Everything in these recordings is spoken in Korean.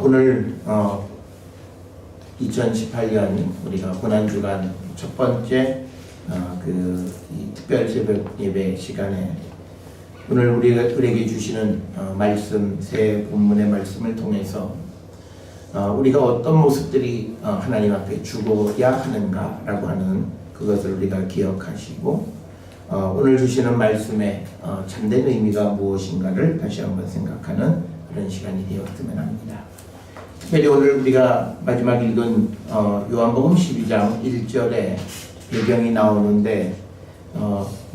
오늘 2018년 우리가 고난주간 첫 번째 이 특별 새벽 예배 시간에 오늘 우리에게 주시는 말씀, 새 본문의 말씀을 통해서 우리가 어떤 모습들이 하나님 앞에 죽어야 하는가라고 하는 그것을 우리가 기억하시고 오늘 주시는 말씀의 참된 의미가 무엇인가를 다시 한번 생각하는 그런 시간이 되었으면 합니다. 특별히 오늘 우리가 마지막 읽은 요한복음 12장 1절에 배경이 나오는데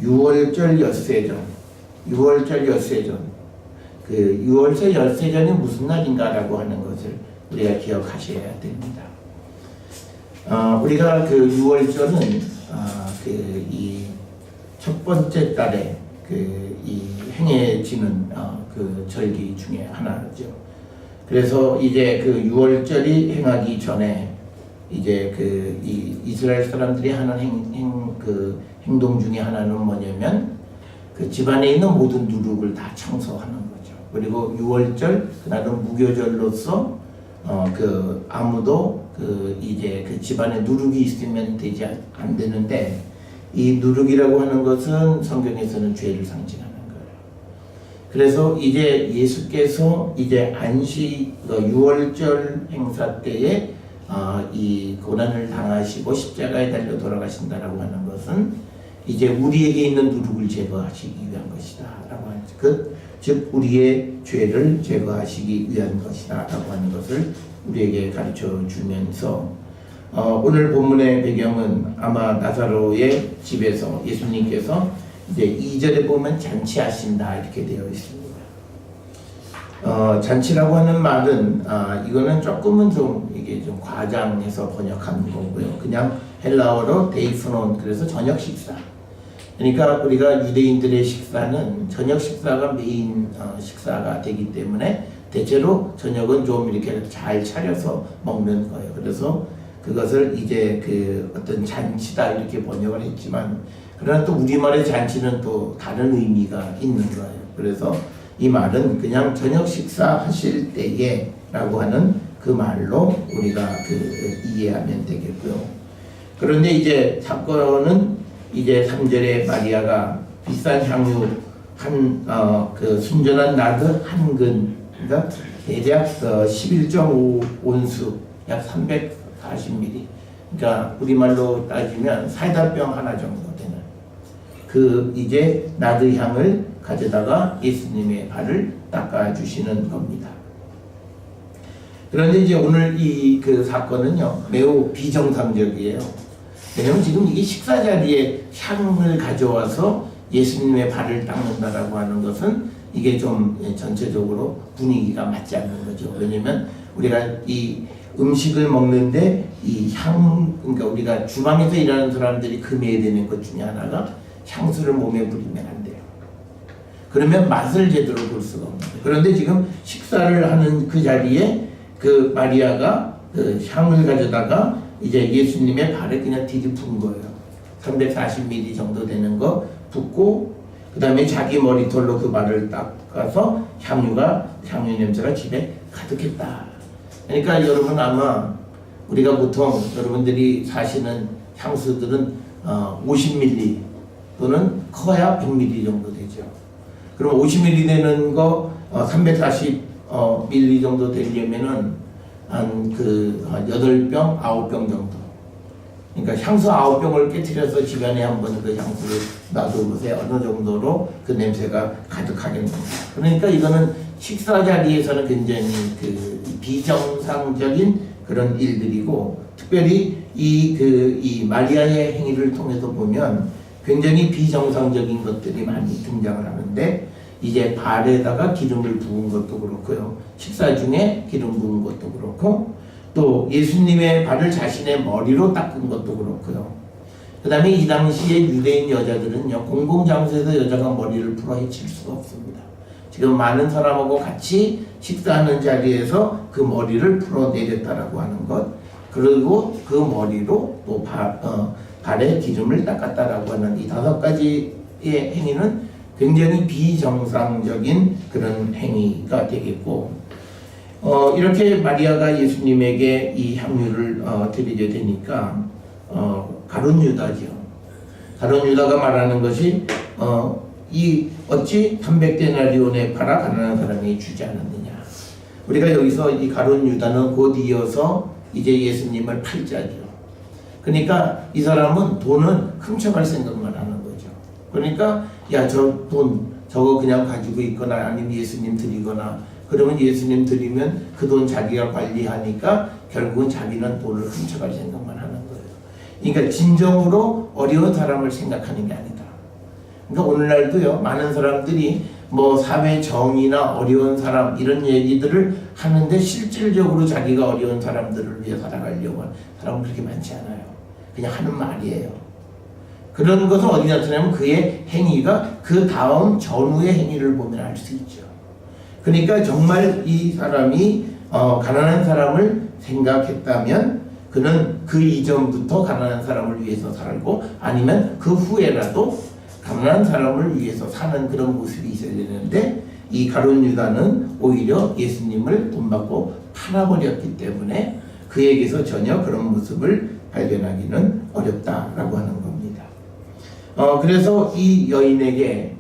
6월절 엿새전, 6월절 엿새전, 그 6월절 엿새전이 무슨 날인가라고 하는 것을 우리가 기억하셔야 됩니다. 우리가 그 6월절은 이 첫 번째 달에 이 행해지는 그 절기 중에 하나죠. 그래서 이제 그 6월절이 행하기 전에 이제 이 이스라엘 사람들이 하는 행동 중에 하나는 뭐냐면 그 집안에 있는 모든 누룩을 다 청소하는 거죠. 그리고 6월절 그날은 무교절로서 아무도 이제 그 집안에 누룩이 있으면 안 되는데 이 누룩이라고 하는 것은 성경에서는 죄를 상징하는 거예요. 그래서 이제 예수께서 이제 안식 6월절 행사 때에 이 고난을 당하시고 십자가에 달려 돌아가신다라고 하는 것은 이제 우리에게 있는 누룩을 제거하시기 위한 것이다라고 하는 즉 우리의 죄를 제거하시기 위한 것이다라고 하는 것을 우리에게 가르쳐 주면서 오늘 본문의 배경은 아마 나사로의 집에서 예수님께서 이제 2절에 보면 잔치하신다 이렇게 되어 있습니다. 잔치라고 하는 말은 이거는 조금은 이게 좀 과장해서 번역한 거고요. 그냥 헬라어로 데이프논, 그래서 저녁 식사. 그러니까 우리가 유대인들의 식사는 저녁 식사가 메인 식사가 되기 때문에 대체로 저녁은 좀 이렇게 잘 차려서 먹는 거예요. 그래서 그것을 이제 어떤 잔치다 이렇게 번역을 했지만 그러나 또 우리말의 잔치는 또 다른 의미가 있는 거예요. 그래서 이 말은 그냥 저녁 식사 하실 때에 라고 하는 그 말로 우리가 이해하면 되겠고요. 그런데 이제 사건은 이제 3절에 마리아가 비싼 향유 순전한 나드 한 근, 그러니까 대략 11.5온수, 약 340ml, 그러니까 우리말로 따지면 사이다병 하나 정도 되는 이제 나드 향을 가져다가 예수님의 발을 닦아주시는 겁니다. 그런데 이제 오늘 그 사건은요 매우 비정상적이에요. 왜냐하면 지금 이게 식사 자리에 향을 가져와서 예수님의 발을 닦는다라고 하는 것은 이게 좀 전체적으로 분위기가 맞지 않는 거죠. 왜냐하면 우리가 이 음식을 먹는데 그러니까 우리가 주방에서 일하는 사람들이 금해야 되는 것 중에 하나가 향수를 몸에 부리면 안 돼요. 그러면 맛을 제대로 볼 수가 없는 거예요. 그런데 지금 식사를 하는 그 자리에 마리아가 향을 가져다가 이제 예수님의 발에 그냥 뒤집은 거예요. 340ml 정도 되는 거 붓고 그 다음에 자기 머리털로 그 발을 닦아서 향유 냄새가 집에 가득했다. 그러니까 여러분 아마 우리가 보통 여러분들이 사시는 향수들은 50ml 또는 커야 100ml 정도 되죠. 그럼 50ml 되는 거 340ml 정도 되려면은 한 8병, 9병 정도. 그러니까 향수 9병을 깨트려서 집안에 한번 그 향수를 놔둬보세요. 어느 정도로 그 냄새가 가득하겠는가. 그러니까 이거는 식사 자리에서는 굉장히 비정상적인 그런 일들이고, 특별히 이 마리아의 행위를 통해서 보면 굉장히 비정상적인 것들이 많이 등장을 하는데, 이제 발에다가 기름을 부은 것도 그렇고요. 식사 중에 기름 부은 것도 그렇고, 또 예수님의 발을 자신의 머리로 닦은 것도 그렇고요. 그 다음에 이 당시에 유대인 여자들은요, 공공장소에서 여자가 머리를 풀어 헤칠 수가 없습니다. 지금 많은 사람하고 같이 식사하는 자리에서 그 머리를 풀어내렸다라고 하는 것, 그리고 그 머리로 또 발에 기름을 닦았다라고 하는 이 5가지의 행위는 굉장히 비정상적인 그런 행위가 되겠고, 이렇게 마리아가 예수님에게 이 향유를 드리게 되니까 가룟 유다죠. 가룟 유다가 말하는 것이 이 어찌 300데나리온에 팔아 가난한 사람이 주지 않았느냐. 우리가 여기서 이 가룟 유다는 곧 이어서 이제 예수님을 팔자죠. 그러니까 이 사람은 돈은 훔쳐갈 생각만 하는 거죠. 그러니까 야, 저 돈 저거 그냥 가지고 있거나 아니면 예수님 드리거나, 그러면 예수님 드리면 그 돈 자기가 관리하니까 결국은 자기는 돈을 훔쳐갈 생각만 하는 거예요. 그러니까 진정으로 어려운 사람을 생각하는 게 아니다. 그러니까 오늘날도요, 많은 사람들이 뭐 사회 정의나 어려운 사람 이런 얘기들을 하는데 실질적으로 자기가 어려운 사람들을 위해 살아가려고 하는 사람은 그렇게 많지 않아요. 그냥 하는 말이에요. 그런 것은 어디 나타나면 그의 행위가 그 다음 전후의 행위를 보면 알 수 있죠. 그러니까 정말 이 사람이 가난한 사람을 생각했다면 그는 그 이전부터 가난한 사람을 위해서 살고, 아니면 그 후에라도 가난한 사람을 위해서 사는 그런 모습이 있어야 되는데, 이 가룟 유다는 오히려 예수님을 돈 받고 팔아버렸기 때문에 그에게서 전혀 그런 모습을 발견하기는 어렵다라고 하는 겁니다. 그래서 이 여인에게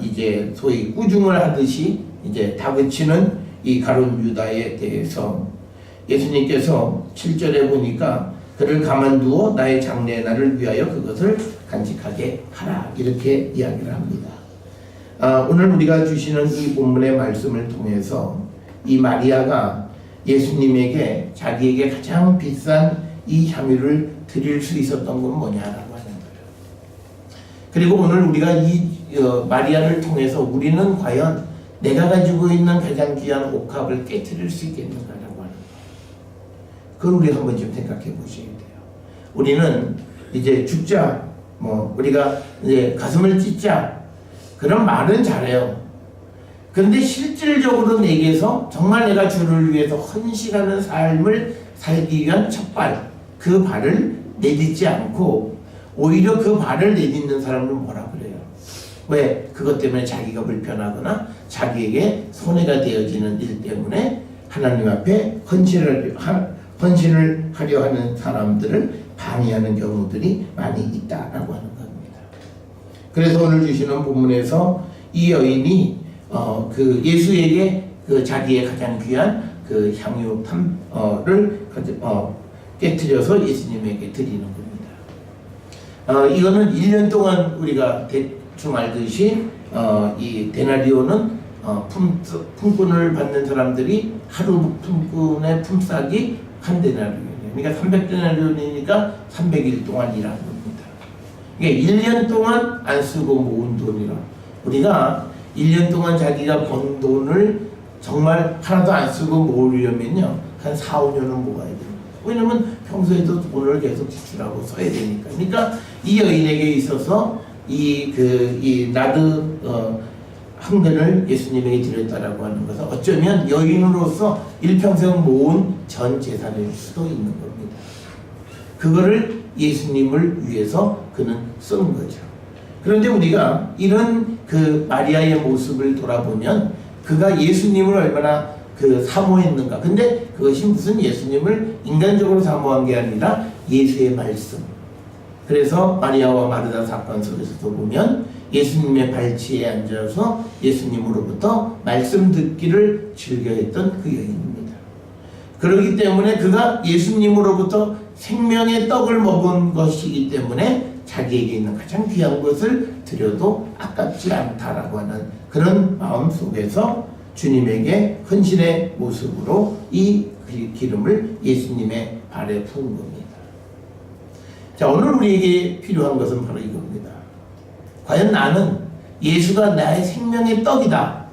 이제 소위 꾸중을 하듯이 이제 다그치는 이 가룟 유다에 대해서 예수님께서 7절에 보니까 그를 가만두어 나의 장래의 날을 위하여 그것을 간직하게 하라, 이렇게 이야기를 합니다. 오늘 우리가 주시는 이 본문의 말씀을 통해서 이 마리아가 예수님에게 자기에게 가장 비싼 이 향유를 드릴 수 있었던 건 뭐냐라고 하는 거예요. 그리고 오늘 우리가 이 마리아를 통해서 우리는 과연 내가 가지고 있는 가장 귀한 옥합을 깨트릴 수 있겠는가라고 하는 거예요. 그걸 우리 한번 좀 생각해 보셔야 돼요. 우리는 이제 죽자, 뭐 우리가 이제 가슴을 찢자, 그런 말은 잘해요. 그런데 실질적으로 내게서 정말 내가 주를 위해서 헌신하는 삶을 살기 위한 첫 발, 그 발을 내딛지 않고 오히려 그 발을 내딛는 사람을 뭐라 그래요? 왜? 그것 때문에 자기가 불편하거나 자기에게 손해가 되어지는 일 때문에 하나님 앞에 헌신을 하려 하는 사람들을 방해하는 경우들이 많이 있다라고 하는 겁니다. 그래서 오늘 주시는 본문에서 이 여인이 그 예수에게 그 자기의 가장 귀한 그 향유를 깨트려서 예수님에게 드리는 겁니다. 이거는 1년 동안 우리가 대충 알듯이 이 데나리온은 품꾼을 받는 사람들이 하루 품꾼의 품삯이 한 데나리온이에요. 그러니까 300데나리온이니까 300일 동안 일한 겁니다. 이게 1년 동안 안 쓰고 모은 돈이라, 우리가 1년 동안 자기가 번 돈을 정말 하나도 안 쓰고 모으려면요, 한 4, 5년은 모아야 됩니다. 왜냐면 평소에도 돈을 계속 지출하고 써야 되니까. 그러니까 이 여인에게 있어서 이 나드 한 근을 예수님에게 드렸다라고 하는 것은 어쩌면 여인으로서 일평생 모은 전 재산일 수도 있는 겁니다. 그거를 예수님을 위해서 그는 쓴 거죠. 그런데 우리가 이런 그 마리아의 모습을 돌아보면 그가 예수님을 얼마나 사모했는가. 근데 그것이 무슨 예수님을 인간적으로 사모한 게 아니라 예수의 말씀. 그래서 마리아와 마르다 사건 속에서도 보면 예수님의 발치에 앉아서 예수님으로부터 말씀 듣기를 즐겨했던 그 여인입니다. 그렇기 때문에 그가 예수님으로부터 생명의 떡을 먹은 것이기 때문에 자기에게 있는 가장 귀한 것을 드려도 아깝지 않다라고 하는 그런 마음 속에서 주님에게 헌신의 모습으로 이 기름을 예수님의 발에 부은 겁니다. 자, 오늘 우리에게 필요한 것은 바로 이겁니다. 과연 나는 예수가 나의 생명의 떡이다.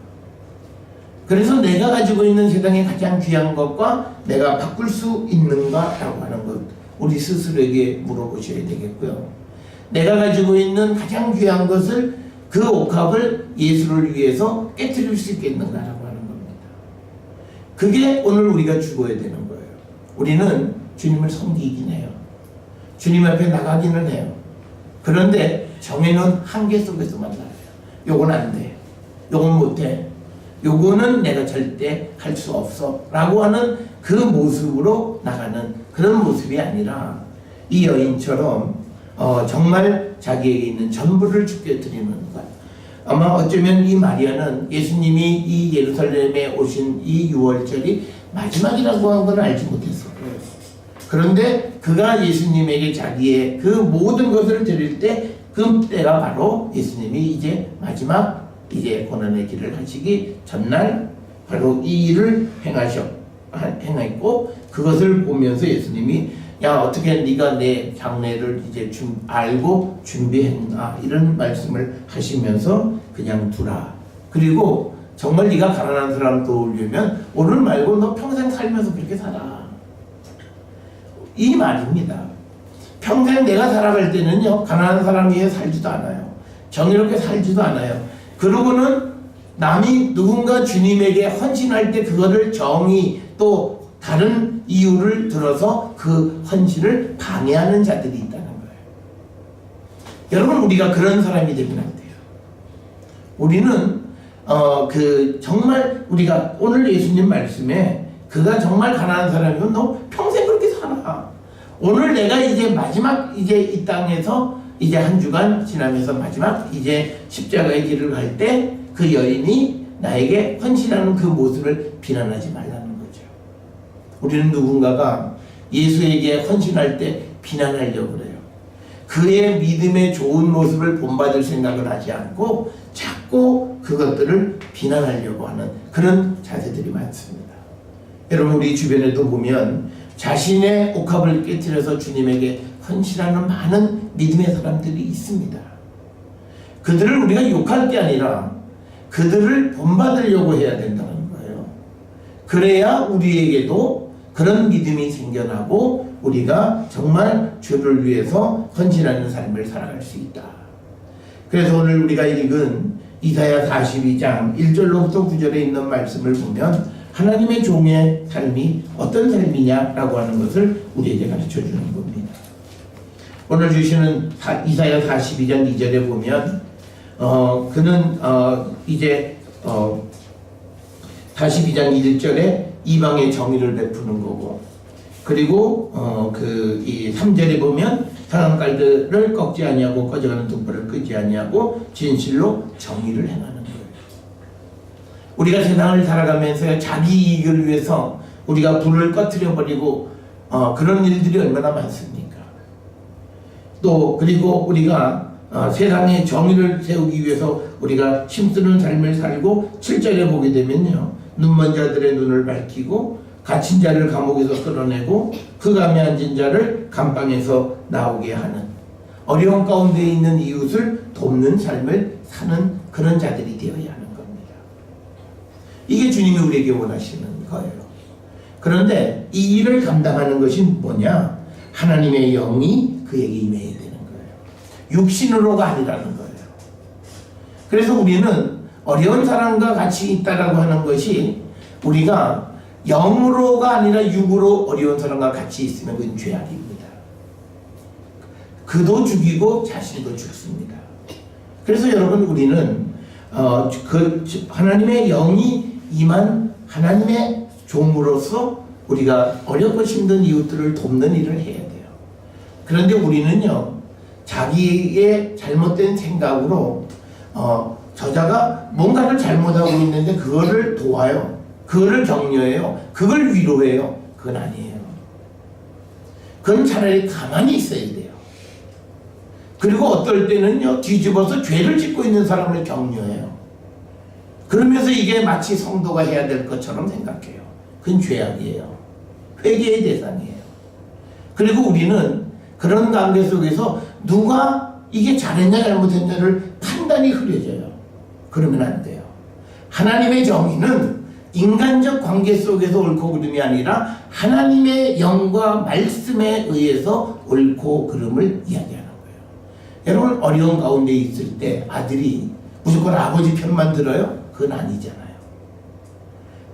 그래서 내가 가지고 있는 세상의 가장 귀한 것과 내가 바꿀 수 있는가라고 하는 것, 우리 스스로에게 물어보셔야 되겠고요. 내가 가지고 있는 가장 귀한 것을, 그 옥합을 예수를 위해서 깨트릴 수 있겠는가라고 하는 겁니다. 그게 오늘 우리가 죽어야 되는 거예요. 우리는 주님을 섬기긴 해요. 주님 앞에 나가기는 해요. 그런데 정해놓은 한계 속에서 만나요. 요건 안 돼. 요건 못 해. 요거는 내가 절대 할 수 없어 라고 하는 그 모습으로 나가는 그런 모습이 아니라 이 여인처럼 정말 자기에게 있는 전부를 주께 드리는 것. 아마 어쩌면 이 마리아는 예수님이 이 예루살렘에 오신 이 6월절이 마지막이라고 한 건 알지 못했어요. 그런데 그가 예수님에게 자기의 그 모든 것을 드릴 때 그 때가 바로 예수님이 이제 마지막 이제 고난의 길을 하시기 전날 바로 이 일을 행했고, 그것을 보면서 예수님이 야 어떻게 네가 내 장례를 이제 알고 준비했나 이런 말씀을 하시면서 그냥 두라. 그리고 정말 네가 가난한 사람 도우려면 오늘 말고 너 평생 살면서 그렇게 살아. 이 말입니다. 평생 내가 살아갈 때는요 가난한 사람 위에 살지도 않아요. 정의롭게 살지도 않아요. 그러고는 남이 누군가 주님에게 헌신할 때 그거를 정의 또 다른 이유를 들어서 그 헌신을 방해하는 자들이 있다는 거예요. 여러분 우리가 그런 사람이 되면 안 돼요. 우리는 정말 우리가 오늘 예수님 말씀에 그가 정말 가난한 사람이면 너 평생 그렇게 살아. 오늘 내가 이제 마지막 이제 이 땅에서 이제 한 주간 지나면서 마지막 이제 십자가의 길을 갈 때 그 여인이 나에게 헌신하는 그 모습을 비난하지 말라는 거죠. 우리는 누군가가 예수에게 헌신할 때 비난하려고 그래요. 그의 믿음의 좋은 모습을 본받을 생각을 하지 않고 자꾸 그것들을 비난하려고 하는 그런 자세들이 많습니다. 여러분 우리 주변에도 보면 자신의 옥합을 깨트려서 주님에게 헌신하는 많은 믿음의 사람들이 있습니다. 그들을 우리가 욕할 게 아니라 그들을 본받으려고 해야 된다는 거예요. 그래야 우리에게도 그런 믿음이 생겨나고 우리가 정말 주를 위해서 헌신하는 삶을 살아갈 수 있다. 그래서 오늘 우리가 읽은 이사야 42장 1절로부터 9절에 있는 말씀을 보면 하나님의 종의 삶이 어떤 삶이냐라고 하는 것을 우리에게 가르쳐 주는 겁니다. 오늘 주시는 이사야 42장 2절에 보면 그는 이제 42장 1절에 이방의 정의를 베푸는 거고, 그리고 이 3절에 보면 상한깔들을 꺾지 아니하고 꺼져가는 등불을 끄지 아니하고 진실로 정의를 행하는 거예요. 우리가 세상을 살아가면서 자기 이익을 위해서 우리가 불을 꺼트려 버리고 그런 일들이 얼마나 많습니까? 또 그리고 우리가 세상에 정의를 세우기 위해서 우리가 힘쓰는 삶을 살고 7절에 보게 되면요, 눈먼 자들의 눈을 밝히고 갇힌 자를 감옥에서 끌어내고 흑암에 앉은 자를 감방에서 나오게 하는, 어려운 가운데 있는 이웃을 돕는 삶을 사는 그런 자들이 되어야 하는 겁니다. 이게 주님이 우리에게 원하시는 거예요. 그런데 이 일을 감당하는 것이 뭐냐? 하나님의 영이 그에게 임해야 되는 거예요. 육신으로가 아니라는 거예요. 그래서 우리는 어려운 사람과 같이 있다라고 하는 것이 우리가 영으로가 아니라 육으로 어려운 사람과 같이 있으면 그건 죄악입니다. 그도 죽이고 자신도 죽습니다. 그래서 여러분 우리는 하나님의 영이 임한 하나님의 종으로서 우리가 어렵고 힘든 이웃들을 돕는 일을 해야 돼요. 그런데 우리는요, 자기의 잘못된 생각으로 저자가 뭔가를 잘못하고 있는데 그거를 도와요. 그거를 격려해요. 그걸 위로해요. 그건 아니에요. 그건 차라리 가만히 있어야 돼요. 그리고 어떨 때는요, 뒤집어서 죄를 짓고 있는 사람을 격려해요. 그러면서 이게 마치 성도가 해야 될 것처럼 생각해요. 그건 죄악이에요. 회개의 대상이에요. 그리고 우리는 그런 관계 속에서 누가 이게 잘했냐 잘못했냐를 판단이 흐려져요. 그러면 안 돼요. 하나님의 정의는 인간적 관계 속에서 옳고 그름이 아니라 하나님의 영과 말씀에 의해서 옳고 그름을 이야기하는 거예요. 여러분 어려운 가운데 있을 때 아들이 무조건 아버지 편만 들어요? 그건 아니잖아요.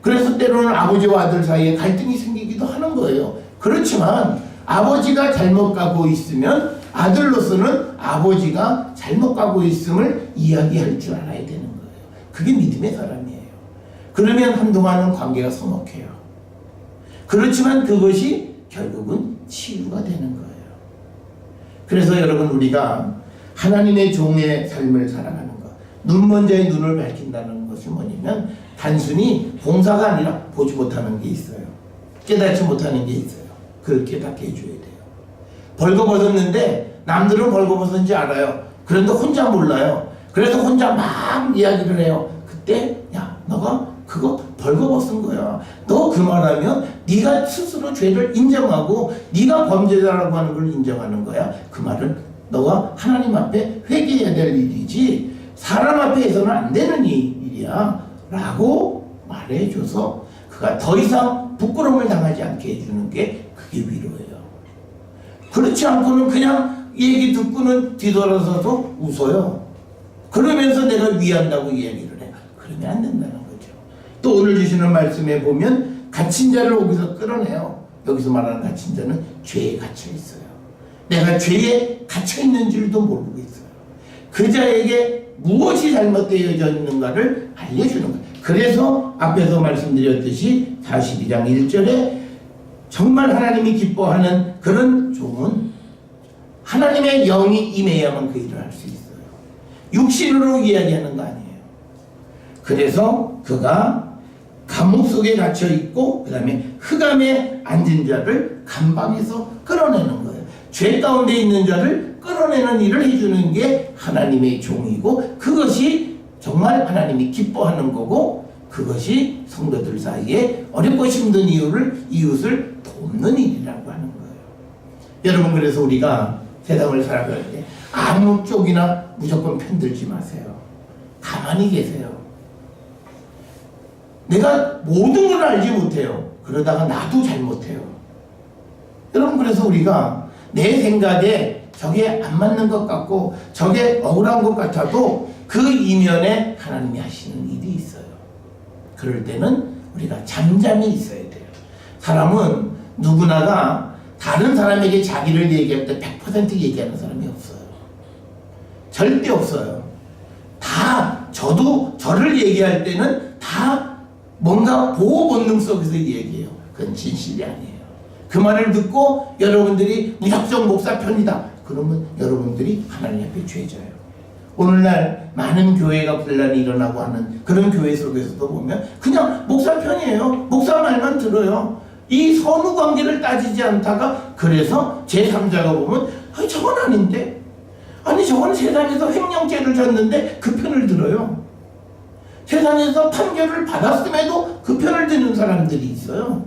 그래서 때로는 아버지와 아들 사이에 갈등이 생기기도 하는 거예요. 그렇지만 아버지가 잘못 가고 있으면 아들로서는 아버지가 잘못 가고 있음을 이야기할 줄 알아야 되는 거예요. 그게 믿음의 사람이에요. 그러면 한동안은 관계가 서먹해요. 그렇지만 그것이 결국은 치유가 되는 거예요. 그래서 여러분, 우리가 하나님의 종의 삶을 살아가는 것, 눈먼 자의 눈을 밝힌다는 것이 뭐냐면 단순히 봉사가 아니라 보지 못하는 게 있어요. 깨닫지 못하는 게 있어요. 그걸 깨닫게 해줘야 돼요. 벌거벗었는데 남들은 벌거벗은지 알아요. 그런데 혼자 몰라요. 그래서 혼자 막 이야기를 해요. 그때 야, 너가 그거 벌거벗은 거야. 너 그 말하면 네가 스스로 죄를 인정하고 네가 범죄자라고 하는 걸 인정하는 거야. 그 말은 너가 하나님 앞에 회개해야 될 일이지 사람 앞에 해서는 안 되는 일이야 라고 말해줘서 그가 더 이상 부끄러움을 당하지 않게 해주는 게 그게 위로예요. 그렇지 않고는 그냥 얘기 듣고는 뒤돌아서서 웃어요. 그러면서 내가 위한다고 이야기를 해. 그러면 안 된다는 거죠. 또 오늘 주시는 말씀에 보면 갇힌 자를 여기서 끌어내요. 여기서 말하는 갇힌 자는 죄에 갇혀 있어요. 내가 죄에 갇혀 있는 줄도 모르고 있어요. 그 자에게 무엇이 잘못되어져 있는가를 알려주는 거예요. 그래서 앞에서 말씀드렸듯이 42장 1절에 정말 하나님이 기뻐하는 그런 종은 하나님의 영이 임해야만 그 일을 할 수 있어요. 육신으로 이야기하는 거 아니에요. 그래서 그가 감옥 속에 갇혀 있고 그 다음에 흑암에 앉은 자를 감방에서 끌어내는 거예요. 죄 가운데 있는 자를 끌어내는 일을 해주는 게 하나님의 종이고 그것이 정말 하나님이 기뻐하는 거고 그것이 성도들 사이에 어렵고 힘든 이웃을 돕는 일이라고 하는 거예요. 여러분, 그래서 우리가 세상을 살아갈 때 아무 쪽이나 무조건 편들지 마세요. 가만히 계세요. 내가 모든 걸 알지 못해요. 그러다가 나도 잘못해요. 여러분, 그래서 우리가 내 생각에 저게 안 맞는 것 같고 저게 억울한 것 같아도 그 이면에 하나님이 하시는 일이 있어요. 그럴 때는 우리가 잠잠히 있어야 돼요. 사람은 누구나가 다른 사람에게 자기를 얘기할 때 100% 얘기하는 사람이 없어요. 절대 없어요. 다 저도 저를 얘기할 때는 다 뭔가 보호 본능 속에서 얘기해요. 그건 진실이 아니에요. 그 말을 듣고 여러분들이 무작정 목사 편이다. 그러면 여러분들이 하나님 앞에 죄져요. 오늘날 많은 교회가 분란이 일어나고 하는 그런 교회 속에서도 보면 그냥 목사 편이에요. 목사 말만 들어요. 이 선후 관계를 따지지 않다가 그래서 제3자가 보면 저건 아닌데? 아니 저건 세상에서 횡령죄를 졌는데 그 편을 들어요. 세상에서 판결을 받았음에도 그 편을 드는 사람들이 있어요.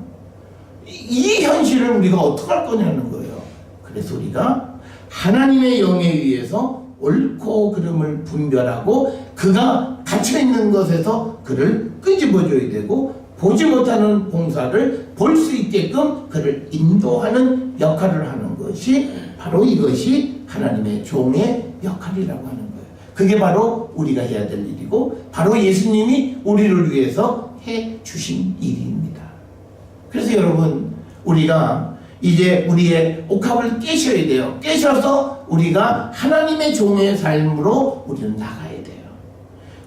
이 현실을 우리가 어떻게 할 거냐는 거예요. 그래서 우리가 하나님의 영에 의해서 옳고 그름을 분별하고 그가 갇혀있는 것에서 그를 끄집어줘야 되고 보지 못하는 봉사를 볼 수 있게끔 그를 인도하는 역할을 하는 것이 바로 이것이 하나님의 종의 역할이라고 하는 거예요. 그게 바로 우리가 해야 될 일이고 바로 예수님이 우리를 위해서 해주신 일입니다. 그래서 여러분, 우리가 이제 우리의 옥합을 깨셔야 돼요. 깨셔서 우리가 하나님의 종의 삶으로 우리는 나가야 돼요.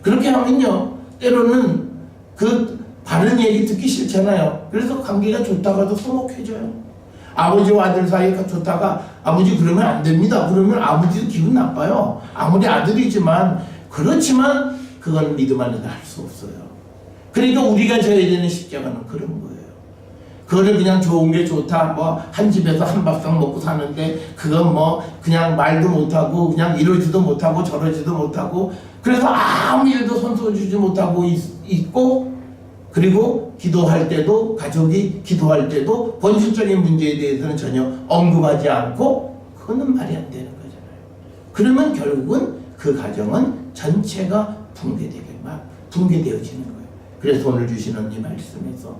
그렇게 하면요, 때로는 그 바른 얘기 듣기 싫잖아요. 그래서 관계가 좋다가도 소목해져요. 아버지와 아들 사이가 좋다가 아버지 그러면 안 됩니다. 그러면 아버지도 기분 나빠요. 아무리 아들이지만. 그렇지만 그건 믿음 안에서 할 수 없어요. 그러니까 우리가 져야 되는 십자가는 그런 거예요. 그거를 그냥 좋은 게 좋다, 뭐 한 집에서 한 밥상 먹고 사는데 그건 뭐 그냥 말도 못하고 그냥 이러지도 못하고 저러지도 못하고 그래서 아무 일도 손써주지 못하고 있고, 그리고 기도할 때도 가족이 기도할 때도 본질적인 문제에 대해서는 전혀 언급하지 않고, 그거는 말이 안 되는 거잖아요. 그러면 결국은 그 가정은 전체가 붕괴되어지는 거예요. 그래서 오늘 주시는 이 말씀에서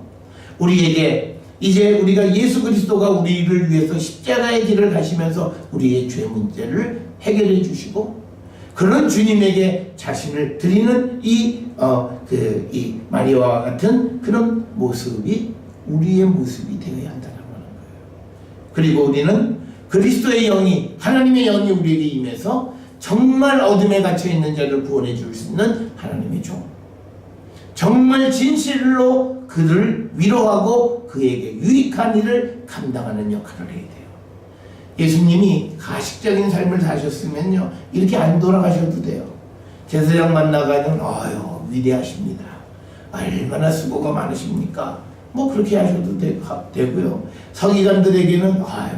우리에게 이제 우리가 예수 그리스도가 우리를 위해서 십자가의 길을 가시면서 우리의 죄 문제를 해결해 주시고, 그런 주님에게 자신을 드리는 이 마리아와 같은 그런 모습이 우리의 모습이 되어야 한다는 거예요. 그리고 우리는 그리스도의 영이, 하나님의 영이 우리에게 임해서 정말 어둠에 갇혀 있는 자를 구원해 줄 수 있는 하나님의 종, 정말 진실로 그를 위로하고 그에게 유익한 일을 감당하는 역할을 해야 돼요. 예수님이 가식적인 삶을 사셨으면요, 이렇게 안 돌아가셔도 돼요. 제사장 만나가면 아유 위대하십니다. 얼마나 수고가 많으십니까? 뭐 그렇게 하셔도 되고요. 서기관들에게는 아유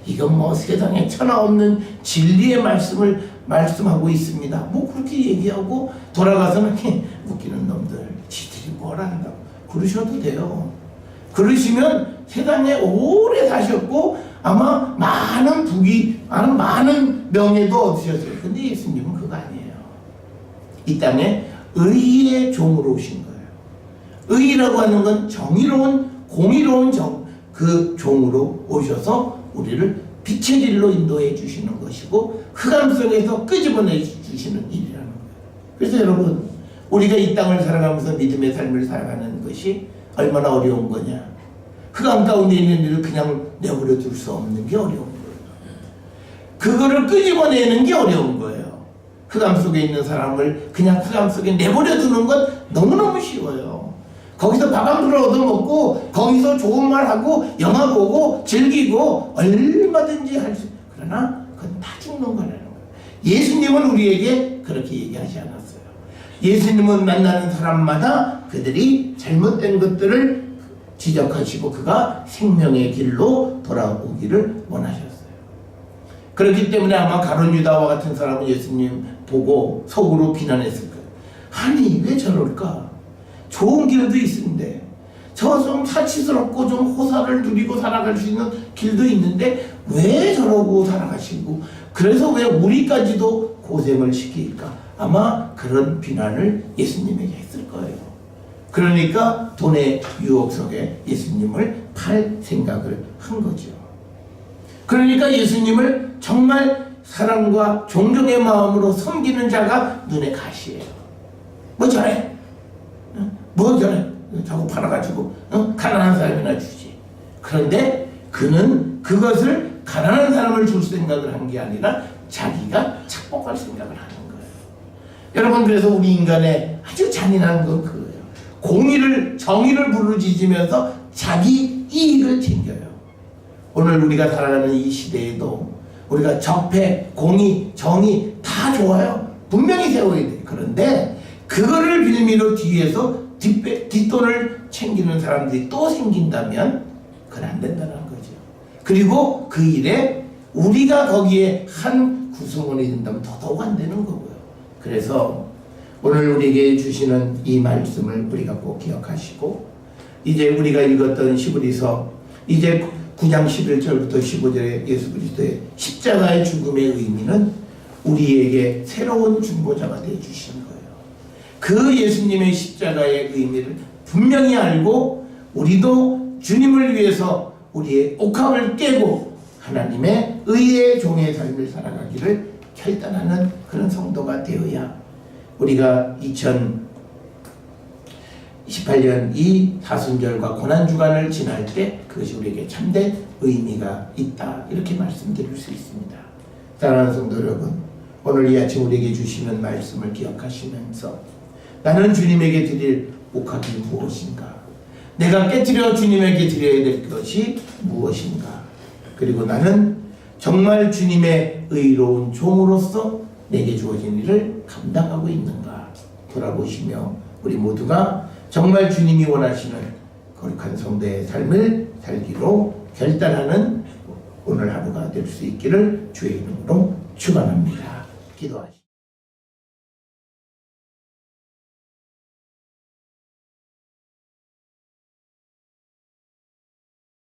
이건 뭐 세상에 천하 없는 진리의 말씀을 말씀하고 있습니다. 뭐 그렇게 얘기하고 돌아가서는 웃기는 놈들 지들이 뭘 한다고 그러셔도 돼요. 그러시면 세상에 오래 사셨고 아마 많은 부귀 많은 명예도 얻으셨어요. 근데 예수님은 그거 아니에요. 이 땅에 의의 종으로 오신 거예요. 의라고 하는 건 정의로운 공의로운 그 종으로 오셔서 우리를 빛의 길로 인도해 주시는 것이고 흑암 속에서 끄집어내 주시는 일이라는 거예요. 그래서 여러분 우리가 이 땅을 살아가면서 믿음의 삶을 살아가는 것이 얼마나 어려운 거냐. 흑암 가운데 있는 일을 그냥 내버려 둘 수 없는 게 어려운 거예요. 그거를 끄집어내는 게 어려운 거예요. 흑암 속에 있는 사람을 그냥 흑암 속에 내버려 두는 건 너무너무 쉬워요. 거기서 밥 한 그릇 얻어먹고 거기서 좋은 말 하고 영화 보고 즐기고 얼마든지 할 수, 그러나 그건 다 죽는 거라는 거예요. 예수님은 우리에게 그렇게 얘기하지 않았어요. 예수님은 만나는 사람마다 그들이 잘못된 것들을 지적하시고 그가 생명의 길로 돌아오기를 원하셨어요. 그렇기 때문에 아마 가룟 유다와 같은 사람은 예수님 보고 속으로 비난했을 거예요. 아니 왜 저럴까? 좋은 길도 있는데 저 좀 사치스럽고 좀 호사를 누리고 살아갈 수 있는 길도 있는데 왜 저러고 살아가시고 그래서 왜 우리까지도 고생을 시킬까? 아마 그런 비난을 예수님에게 했을 거예요. 그러니까 돈의 유혹 속에 예수님을 팔 생각을 한 거죠. 그러니까 예수님을 정말 사랑과 존경의 마음으로 섬기는 자가 눈에 가시예요. 뭐 저래? 뭐 저래? 저거 팔아가지고 가난한 사람이나 주지. 그런데 그는 그것을 가난한 사람을 줄 생각을 한 게 아니라 자기가 착복할 생각을 하는 거예요. 여러분 그래서 우리 인간의 아주 잔인한 건 그거예요. 공의를 정의를 부르짖으면서 자기 이익을 챙겨요. 오늘 우리가 살아가는 이 시대에도 우리가 적폐, 공의, 정의 다 좋아요. 분명히 세워야 돼. 그런데 그거를 빌미로 뒤에서 뒷돈을 챙기는 사람들이 또 생긴다면 그건 안 된다는 거죠. 그리고 그 일에 우리가 거기에 한 구성원이 된다면 더더욱 안 되는 거고요. 그래서 오늘 우리에게 주시는 이 말씀을 우리가 꼭 기억하시고 이제 우리가 읽었던 시브리서 이제 9장 11절부터 15절에 예수 그리스도의 십자가의 죽음의 의미는 우리에게 새로운 중보자가 되어주신 거예요. 그 예수님의 십자가의 의미를 분명히 알고 우리도 주님을 위해서 우리의 옥합을 깨고 하나님의 의의 종의 삶을 살아가기를 결단하는 그런 성도가 되어야 우리가 2028년 이 사순절과 고난주간을 지날 때 그것이 우리에게 참된 의미가 있다 이렇게 말씀드릴 수 있습니다. 사랑하는 성도 여러분, 오늘 이 아침 우리에게 주시는 말씀을 기억하시면서 나는 주님에게 드릴 옥합이 무엇인가? 내가 깨뜨려 주님에게 드려야 될 것이 무엇인가? 그리고 나는 정말 주님의 의로운 종으로서 내게 주어진 일을 감당하고 있는가? 돌아보시며 우리 모두가 정말 주님이 원하시는 거룩한 성도의 삶을 살기로 결단하는 오늘 하루가 될 수 있기를 주의 이름으로 축원합니다. 기도하시죠.